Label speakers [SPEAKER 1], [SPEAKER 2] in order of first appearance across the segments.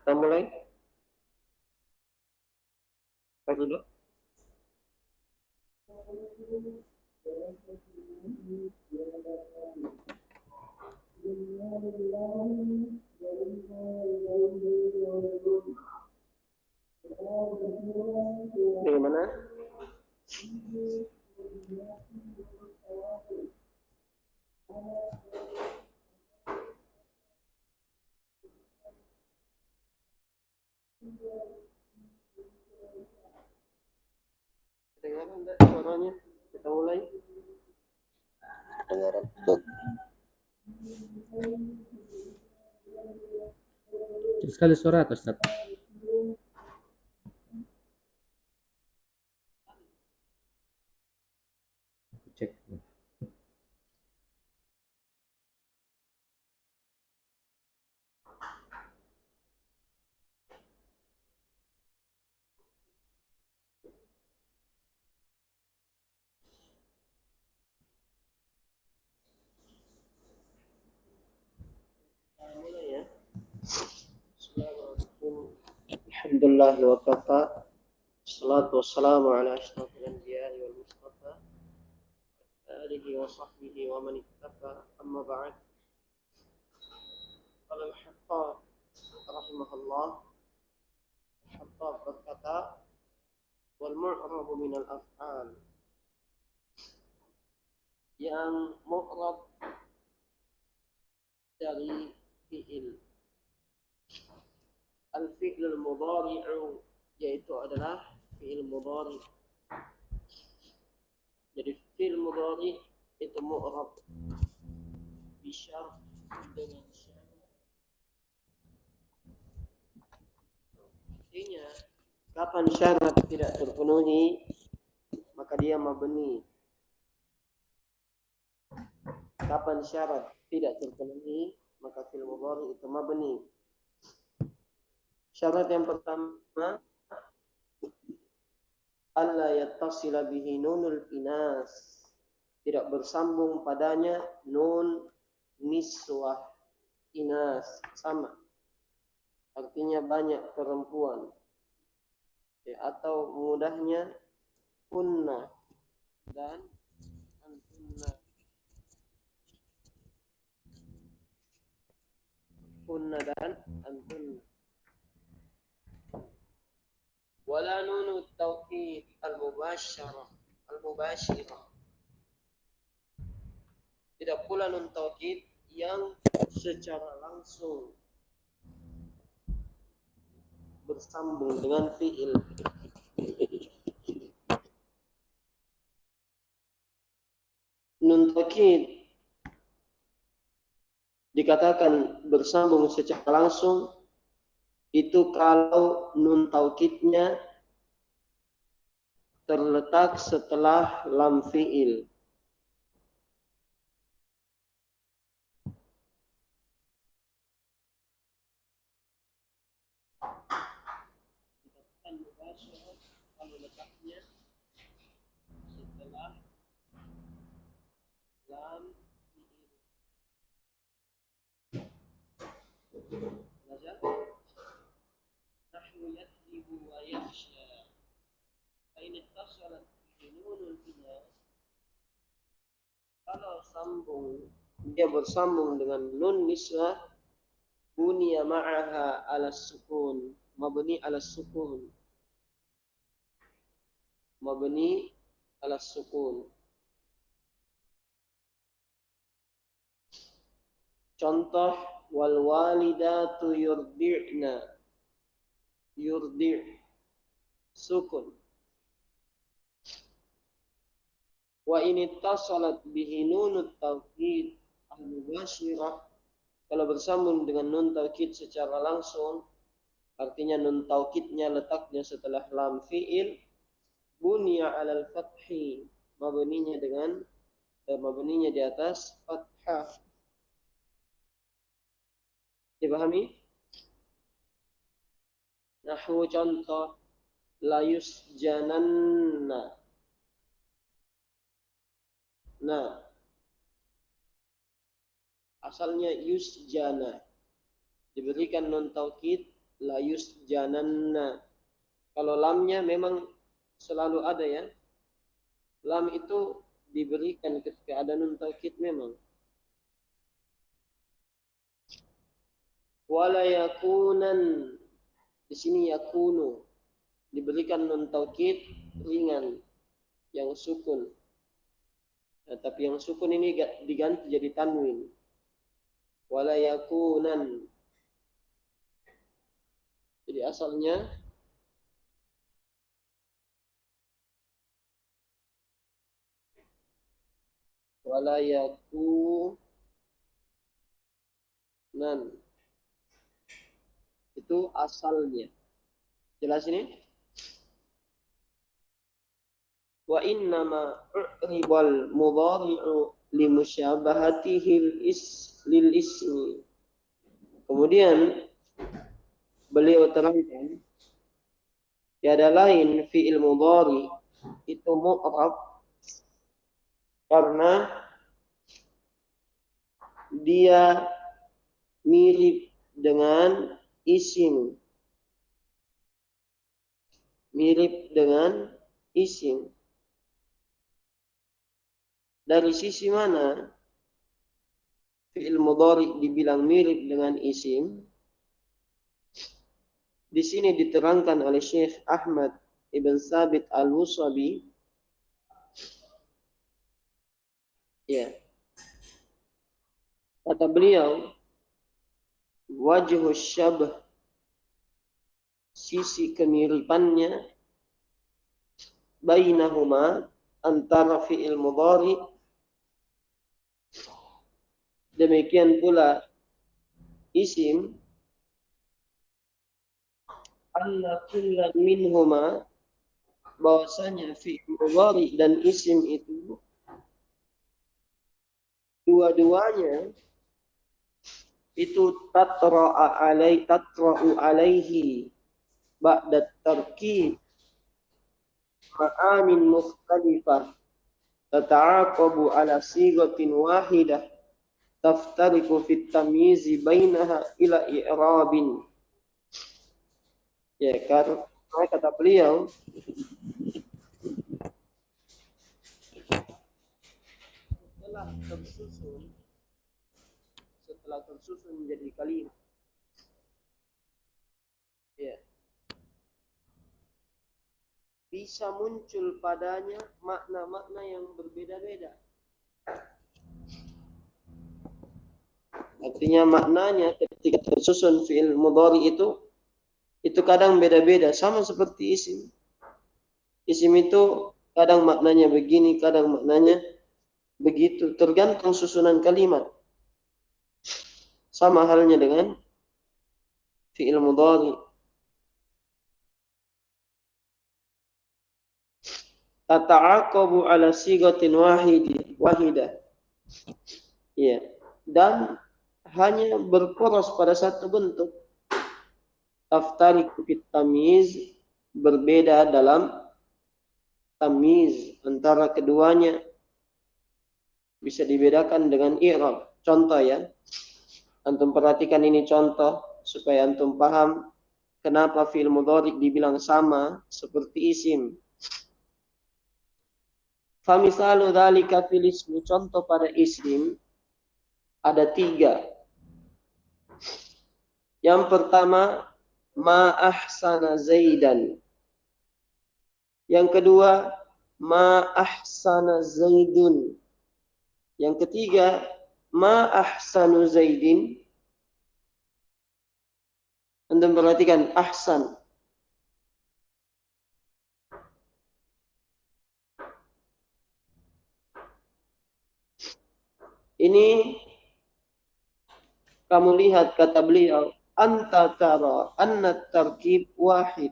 [SPEAKER 1] Kita mulai. Kita dulu. Bagaimana? Dengar enggak suaranya? Kita mulai.
[SPEAKER 2] Kedengaran betul.
[SPEAKER 3] Sekali suara atau Ustaz? Cek.
[SPEAKER 1] Mulai ya. Alhamdulillah wa kafa. Salatu wassalamu ala asyrafil anbiya'i wal mustafa alihi wa sahbihi wa man ittaqa amma ba'd. Qala al-Hattab rahimahullah, Hattab berkata, wal mu'rabu min al-af'al, yang mu'rab dari fi'il, al-fi'lul mudhari'u, yaitu adalah fi'il mudhari'. Jadi fi'il mudhari' itu mu'rab bisyar, dengan syarat. Artinya kapan syarat tidak terpenuhi maka dia mabni. Kapan syarat tidak terpenuhi maka fi'il mudhari' itu mabni. Syarat yang pertama, alla yattasila bihi nunul inas, tidak bersambung padanya nun niswah inas, sama, artinya banyak perempuan, atau mudahnya kunna dan antunna. Kunna dan antunna. Wala nunu tawkid al-mubashirah. Tidak pula nun tawkid yang secara langsung bersambung dengan fi'il. Nun tawkid dikatakan bersambung secara langsung itu kalau nun taukidnya terletak setelah lam fi'il. Dikatakan mubasyarah kalau letaknya setelah lam fi'il. Belajar? Nahnu yadribu wa yakhsha. Ain ittasalat bi nunul inas. Kalau dia bersambung dengan nun niswah, buniya ma'aha ala sukun, mabni ala sukun. Mabni ala sukun. Contoh, wal walidatu yurdi'na. Yurdi' sukun. Wa in ittasalat bihi nunut tawkid al-mubashirah, kalau bersambung dengan nun taukid secara langsung, artinya nun taukidnya letaknya setelah lam fi'il, bunya 'alal fathi, mabninya di atas fathah. Dipahami? Nahwu contoh, la yusjananna. Nah, asalnya yusjana, diberikan nun taukid la yusjananna. Kalau lamnya memang selalu ada ya. Lam itu diberikan ketika ada nun taukid memang. Wala yakunan, di sini yakunu diberikan nun taukid ringan yang sukun. Nah, tapi yang sukun ini diganti jadi tanwin. Wala yakunan. Jadi asalnya wala yakunan. Itu asalnya. Jelas ini? Wa innama u'ribal mudhari'u limusyabahatihi lil ismi. Kemudian beliau terangkan tiada lain fi'il mudhari itu mu'rab karena dia mirip dengan isim. Mirip dengan isim. Dari sisi mana fi'il mudhari dibilang mirip dengan isim? Di sini diterangkan oleh Syekh Ahmad Ibn Sabit Al-Wusabi. Ya. Kata beliau, wajhu syabh, sisi kemiripannya, bainahuma, antara fi'il mudhari, demikian pula isim, anna kullan minhuma, bahwasanya fi'il mudhari dan isim itu dua-duanya itu tatra'u alaihi ba'da tarkib ma'anin mukhtalifah tata'aqabu ala sigatin wahidah taftariqu fit tamyizi bainaha ila i'rabin. Ya, karena kata beliau setelah tersusun menjadi kalimat, ya, bisa muncul padanya makna-makna yang berbeda-beda. Artinya maknanya ketika tersusun fi'il mudhari itu kadang beda-beda, sama seperti isim. Isim itu kadang maknanya begini, kadang maknanya begitu, tergantung susunan kalimat. Sama halnya dengan fi'il mudhari. Tata'aqabu ala sigatin wahidah. Ya, dan hanya berporos pada satu bentuk. Taftariqu fit tamyiz, berbeda dalam tamyiz antara keduanya, bisa dibedakan dengan i'rab. Contoh ya, antum perhatikan ini contoh supaya antum paham kenapa fi'il mudhari dibilang sama seperti isim. Famisalu dzalika fil ismi, contoh pada isim ada 3. Yang pertama, ma ahsana zaidan. Yang kedua, ma ahsana zaidun. Yang ketiga, ma ahsanu zaidin. Anda perhatikan ahsan. Ini kamu lihat kata beliau, anta tara anna tarkib wahid.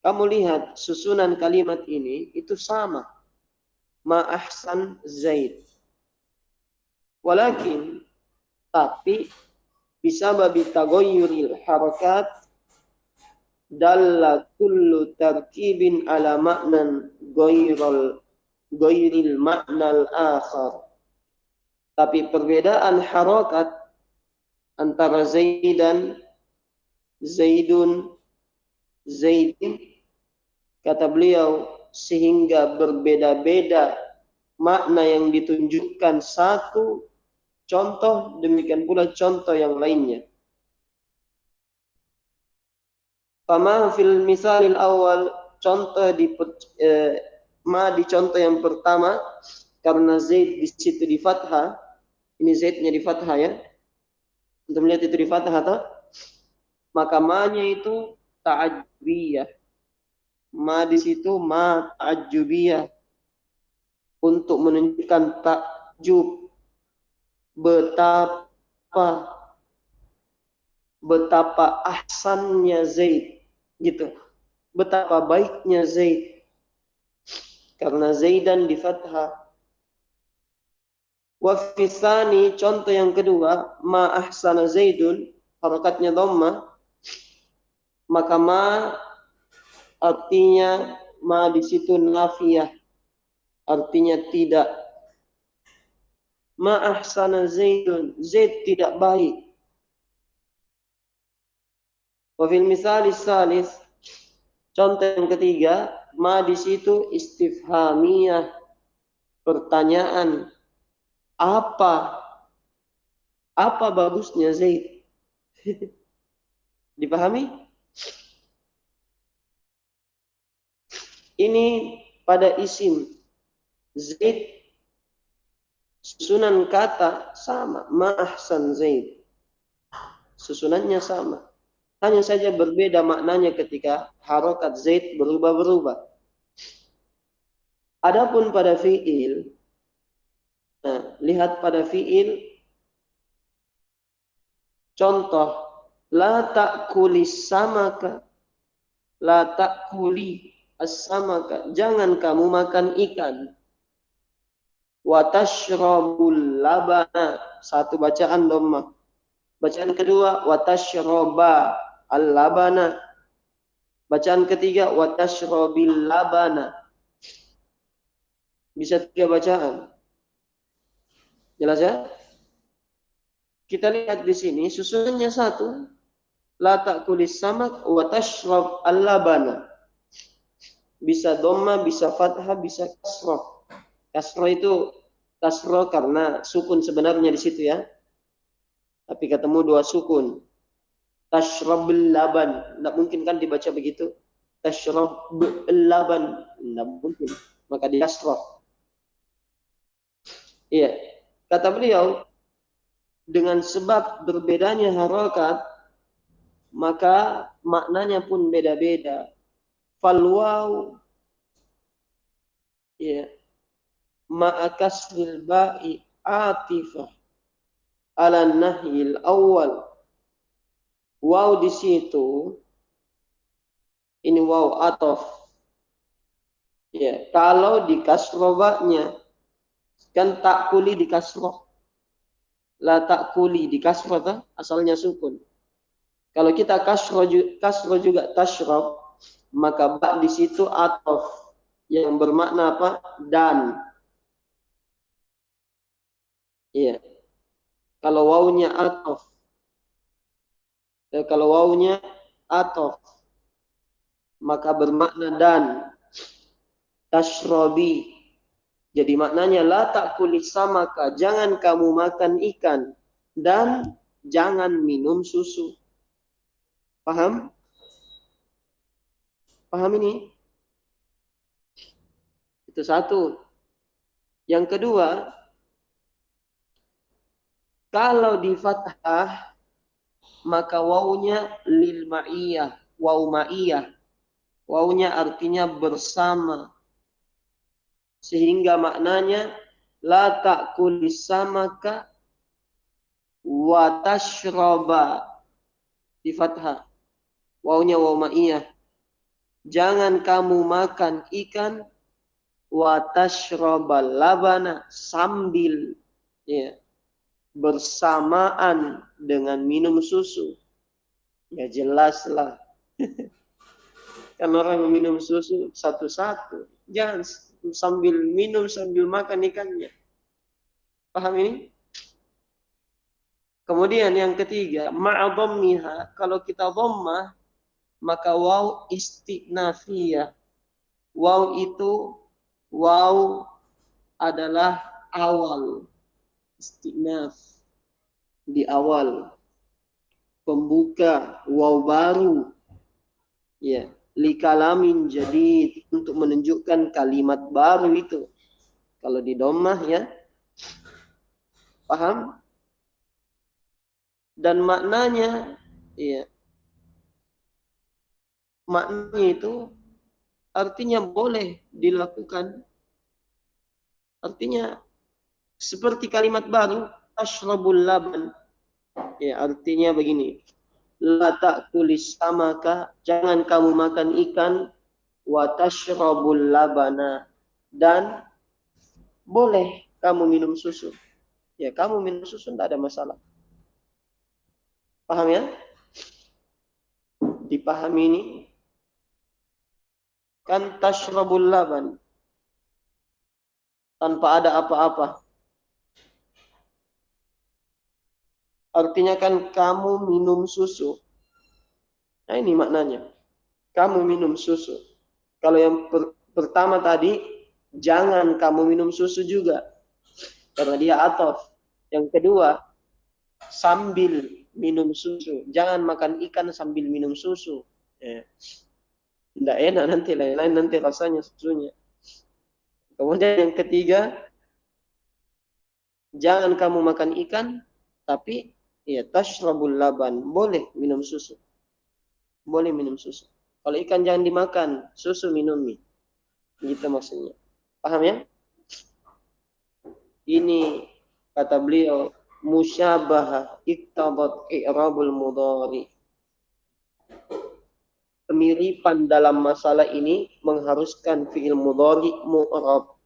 [SPEAKER 1] Kamu lihat susunan kalimat ini itu sama. Ma ahsan zaid. Walakin, tapi bisababi taghayyuril harakat dalla kullu tarkibin ala ma'nan ghairil ma'nal akhar. Tapi perbedaan harakat antara zaidan Zaidun, Zaidin, kata beliau, sehingga berbeda-beda makna yang ditunjukkan satu contoh, demikian pula contoh yang lainnya. Fama fil misalil awal, contoh di contoh yang pertama, karena Zaid di situ di fathah, ini Zaidnya di fathah ya. Untuk melihat itu di fathah atau maka ma-nya itu ta'ajjubiyah. Ma di situ ma ta'ajjubiyah untuk menunjukkan takjub, betapa ahsannya Zaid gitu. Betapa baiknya Zaid. Karena Zaidan di fathah. Wa fi tsani, contoh yang kedua, ma ahsana Zaidun, harokatnya dhammah, maka ma artinya ma di situ nafiyah, artinya tidak. Ma ahsana Zaidun, Zaid tidak baik. Wa fil misal salis, contoh yang ketiga, ma di situ istifhamiyah, pertanyaan. Apa bagusnya Zaid? Dipahami? Ini pada isim Zaid, susunan kata sama, ma ahsan Zaid. Susunannya sama. Hanya saja berbeda maknanya ketika harokat Zaid berubah-berubah. Adapun pada fi'il, nah, lihat pada fi'il, contoh, la ta'kuli samaka, la ta'kuli as-samaka, jangan kamu makan ikan. Wa tashrabul labana, satu bacaan dhammah. Bacaan kedua, wa tashroba al-labana. Bacaan ketiga, wa tashrobil labana. Bisa 3 bacaan. Jelas ya? Kita lihat di sini susunannya satu. La ta'kulis samak wa tashrab al-labana. Bisa dhamma, bisa fathah, bisa kasrah. Kasrah itu kasrah karena sukun sebenarnya di situ ya. Tapi ketemu 2 sukun. Tashrabul laban. Tidak mungkin kan dibaca begitu. Tashrabul laban. Tidak mungkin. Maka di kasrah. Iya. Kata beliau, dengan sebab berbedanya harokat, maka maknanya pun beda-beda. Falwaw, ya, ma'akasril ba'i atifah ala nahyil awal. Waw di situ, ini waw atof. Ya, kalau di kasrobaknya, kan takkuli di kasroh. La takkuli di kasroh, asalnya sukun. Kalau kita kasroh juga tasrob, maka ba di situ atof yang bermakna apa? Dan. Iya. Kalau wawunya atof. Kalau wawunya atof, maka bermakna dan. Tashrobi. Jadi maknanya la ta'kuli samaka, jangan kamu makan ikan dan jangan minum susu. Paham? Paham ini? Itu satu. Yang kedua, kalau di fathah maka wawunya lil ma'iyah, waw ma'iyah. Wawunya artinya bersama. Sehingga maknanya la ta'kuli samaka wa tashraba di fathah. Wawunya waw ma'iyah. Jangan kamu makan ikan wa tashrabal labana, sambil ya, bersamaan dengan minum susu. Ya jelaslah. Kan orang minum susu satu-satu. Jangan sambil minum sambil makan ikannya. Paham ini? Kemudian yang ketiga, ma'adhammiha, kalau kita dhammah maka waw istinafiyah. Waw itu waw adalah awal, istinaf, di awal, pembuka, waw baru, ya, likalamin jadid, untuk menunjukkan kalimat baru itu. Kalau di dhammah ya, paham? Dan maknanya, ya, maknanya itu artinya boleh dilakukan. Artinya seperti kalimat baru, ashrabul laban. Ya, artinya begini. La ta'kulis samaka, jangan kamu makan ikan, wa tashrabul labana, dan boleh kamu minum susu. Ya, kamu minum susu tidak ada masalah. Paham ya? Dipahami ini? Kan tashrabul laban, tanpa ada apa-apa. Artinya kan kamu minum susu. Nah ini maknanya. Kamu minum susu. Kalau yang pertama tadi, jangan kamu minum susu juga. Karena dia ataf. Yang kedua, sambil minum susu. Jangan makan ikan sambil minum susu. Tidak enak nanti, lain-lain nanti rasanya susunya. Kemudian yang ketiga, jangan kamu makan ikan, tapi ya tashrabul laban, boleh minum susu. Boleh minum susu. Kalau ikan jangan dimakan, susu minumi. Gitu maksudnya. Paham ya? Ini kata beliau, musyabahah iktadat i'rabul mudhari. Kemiripan dalam masalah ini mengharuskan fi'il mudhari mu'rab.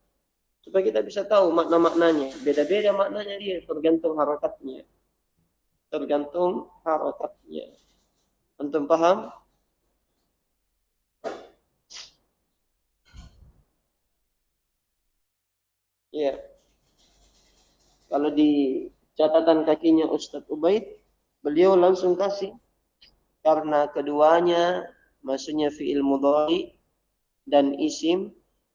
[SPEAKER 1] Supaya kita bisa tahu makna-maknanya. Beda-beda maknanya dia, tergantung harakatnya. Tergantung harakatnya. Antum paham? Ya. Kalau di catatan kakinya Ustadz Ubaid, beliau langsung kasih. Karena keduanya, maksudnya fi'il mudhari dan isim,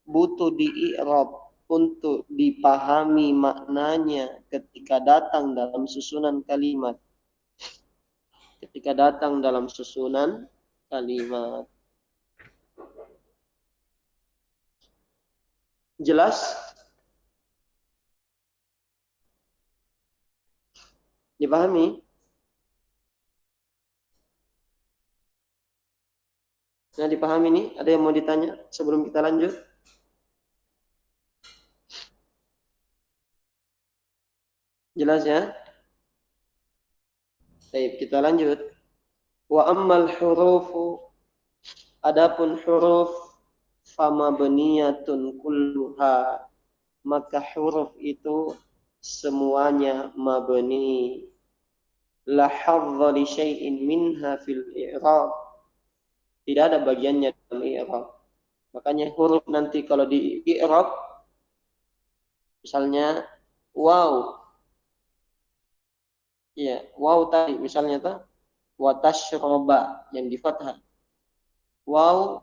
[SPEAKER 1] butuh di-i'rab untuk dipahami maknanya ketika datang dalam susunan kalimat. Ketika datang dalam susunan kalimat. Jelas? Dipahami? Nah, dipahami nih? Ada yang mau ditanya sebelum kita lanjut? Jelas ya? Baik, kita lanjut. Wa ammal hurufu, adapun huruf, fama beniyatun kulluha, maka huruf itu semuanya mabni. La hadza li syai'in minha fil i'rab, tidak ada bagiannya dalam i'rab. Makanya huruf nanti kalau di i'rab, misalnya waw, ya waw tadi misalnya tuh wa tashroba yang di fathah, waw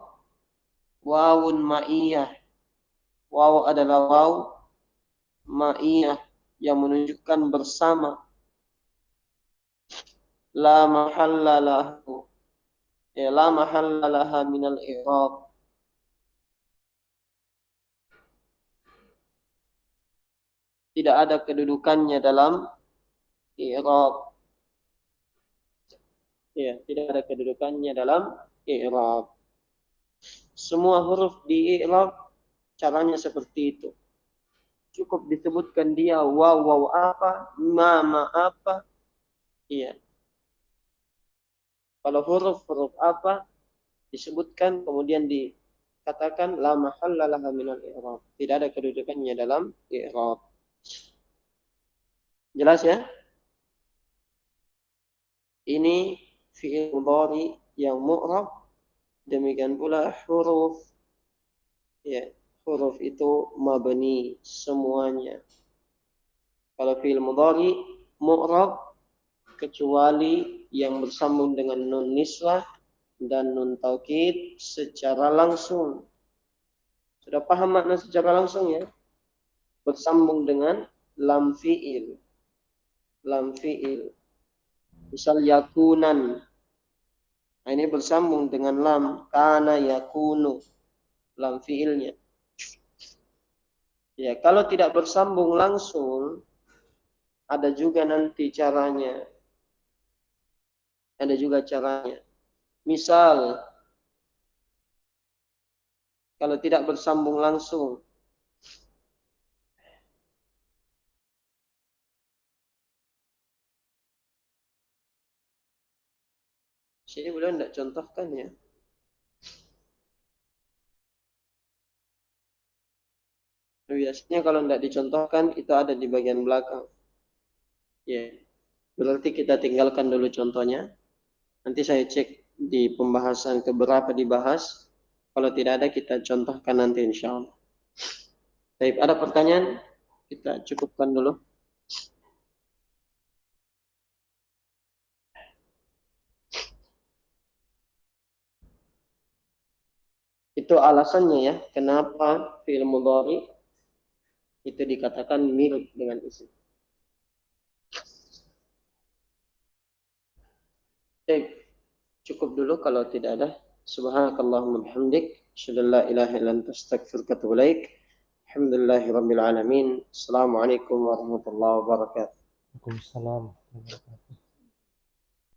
[SPEAKER 1] wawun ma'iyah, waw adalah waw ma'iyah yang menunjukkan bersama. La mahalla lahu, ya la mahalla laha minal i'rab, tidak ada kedudukannya dalam i'rab. Ya, tidak ada kedudukannya dalam i'rab. Semua huruf di i'rab caranya seperti itu. Cukup disebutkan dia waw waw apa, ma apa. Iya. Kalau huruf apa disebutkan kemudian dikatakan la mahalla laha minal i'rab. Tidak ada kedudukannya dalam i'rab. Jelas ya? Ini fi'il mudhari yang mu'rab. Demikian pula huruf, ya, huruf itu mabni semuanya. Kalau fi'il mudhari mu'rab, kecuali yang bersambung dengan nun niswah dan nun taukid secara langsung. Sudah paham makna secara langsung ya? Bersambung dengan lam fi'il. Lam fi'il. Misal yakunan. Nah, ini bersambung dengan lam. Kana yakunu. Lam fi'ilnya. Ya, kalau tidak bersambung langsung, ada juga nanti caranya. Ada juga caranya. Misal, kalau tidak bersambung langsung, sini beliau tidak contohkan ya. Biasanya kalau tidak dicontohkan, itu ada di bagian belakang. Ya, berarti kita tinggalkan dulu contohnya. Nanti saya cek di pembahasan keberapa dibahas. Kalau tidak ada, kita contohkan nanti insya Allah. Baik, ada pertanyaan? Kita cukupkan dulu. Itu alasannya ya, kenapa fi'il mudhari itu dikatakan mirip dengan isim. Baik, cukup dulu kalau tidak ada. Subhanakallahumma bihamdik, asyhadu an la ilaha illa anta astaghfiruka wa atubu ilaik. Alhamdulillahirabbil alamin. Assalamualaikum warahmatullahi wabarakatuh.
[SPEAKER 3] Waalaikumsalam.